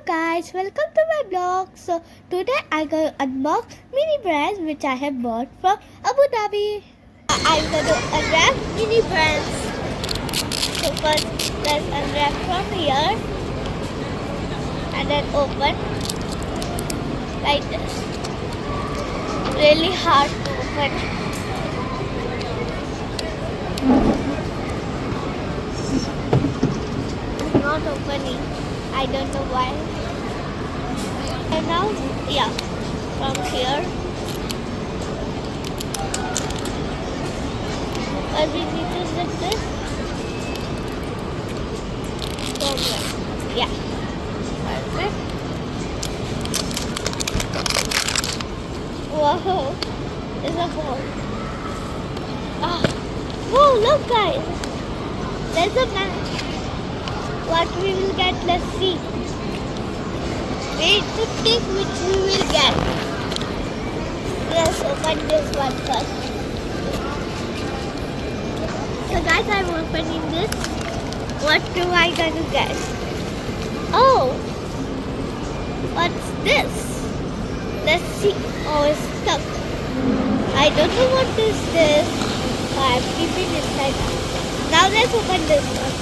guys, welcome to my blog. So today I going to unbox mini brands which I have bought from Abu Dhabi. I'm going to unwrap mini brands. So first let's unwrap from here and then open like this. Really hard to open. It's not opening. I don't know why. And now, yeah, from here. But we need to zip this. From here. Yeah. Perfect. Whoa. There's a hole. Ah. Whoa, look guys. There's a map. What we will get, let's see. Wait to pick which we will get. Let's open this one first. So guys, I'm opening this. What do I gonna get? Oh! What's this? Let's see. Oh, it's stuck. I don't know what this is. I'm keeping it inside. Now let's open this one.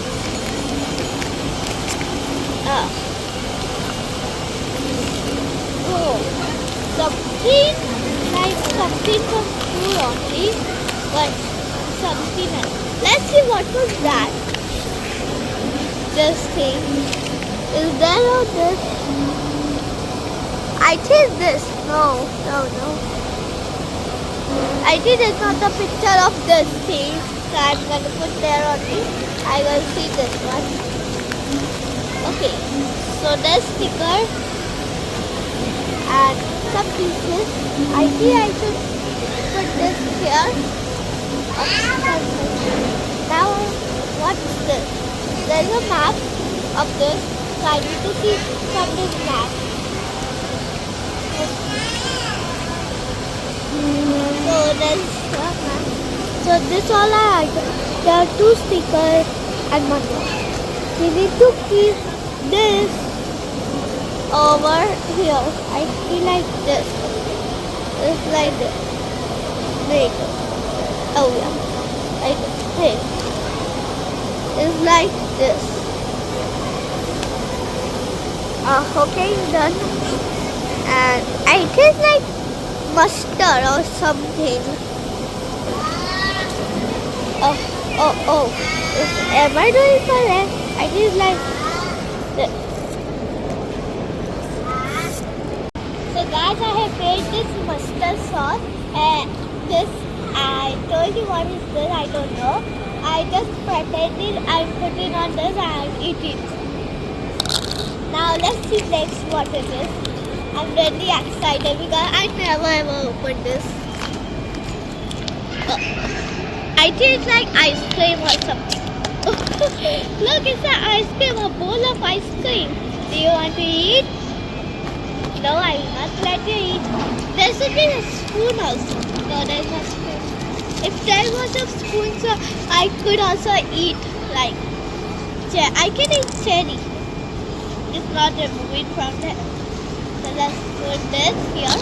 Oh, something like something from school only, but something else. Let's see what was that. This thing. Is there or this? I think this. No. I think it's not the picture of this thing. So I'm gonna put there only. I will see this one. Okay, so there's sticker and some pieces. I think I should put this here. Now, what's this? There's a map of this, so I need to see from this map. So there's a map. So this all are items. There are 2 stickers and 1 more. We need to keep this over here. I feel like this. It's like this. Wait. Oh yeah. Like this. It's like this. Okay, done. And I taste like mustard or something. Oh. Am I doing correct? I taste like this. So guys, I have made this mustard sauce and this, I told you what is this, I don't know. I just prepared it and put it on this and eat it. Now let's see next what it is. I'm really excited because I never ever opened this. I think it's like ice cream or something. Look, it's an ice cream, a bowl of ice cream. Do you want to eat? No, I will not let you eat. There should be a spoon also. No, there's no spoon. If there was a spoon, so I could also eat like I can eat cherry. It's not removed from there. So let's put this here.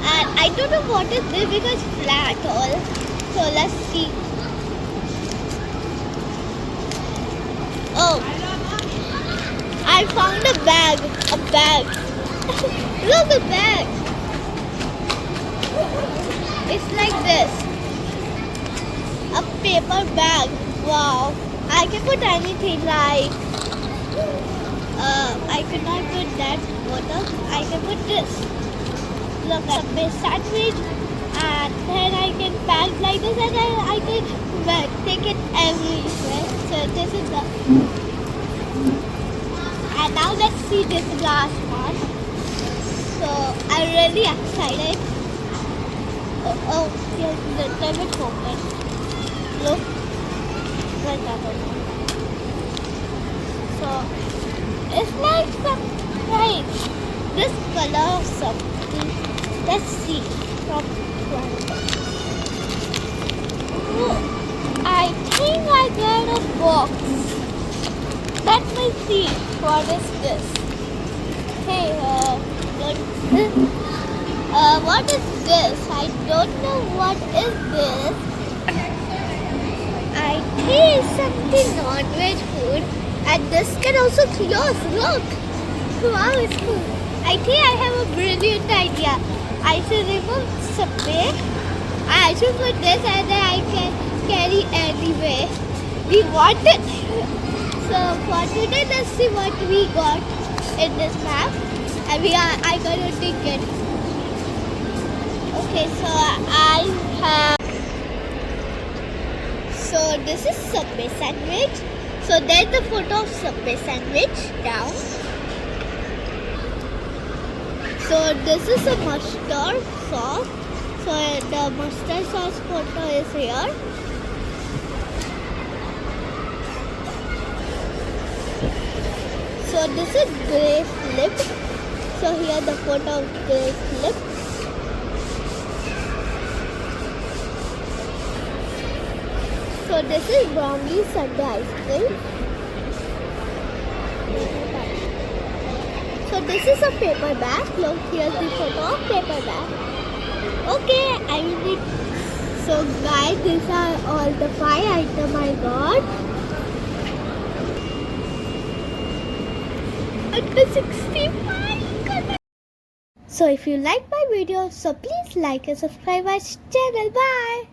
And I don't know what is this because it's flat all. So let's see. Oh, I found a bag. Look, a bag. It's like this. A paper bag. Wow. I can put anything like, I could not put that bottle. I can put this. Look, a big sandwich. And then I can pack like this and then I can take it everywhere. So this is the... And now let's see this last one. So I'm really excited. Oh, here's the limit open. Look, like that one. So it's like some this color of something. Let's see from oh, I think I got a box. Let me see. What is this? Hey, what is this? I don't know what is this. I think it's something non-veg food. And this can also close. Look. Wow, it's cool. I think I have a brilliant idea. I should remove Subway. I should put this and then I can carry anywhere we want it. So for today, let's see what we got in this map. And I got a ticket. Okay, so I have. So this is Subway sandwich. So there's the photo of Subway sandwich down. So this is a mustard sauce. So the mustard sauce photo is here. So this is grey slip. So here the photo of grey slip. So this is brownie sundae ice cream. So this is a paper bag. Look, here's the photo of paper bag. Okay, I will need. So guys, these are all the 5 items I got. Under 65. So if you like my video, so please like and subscribe my channel. Bye.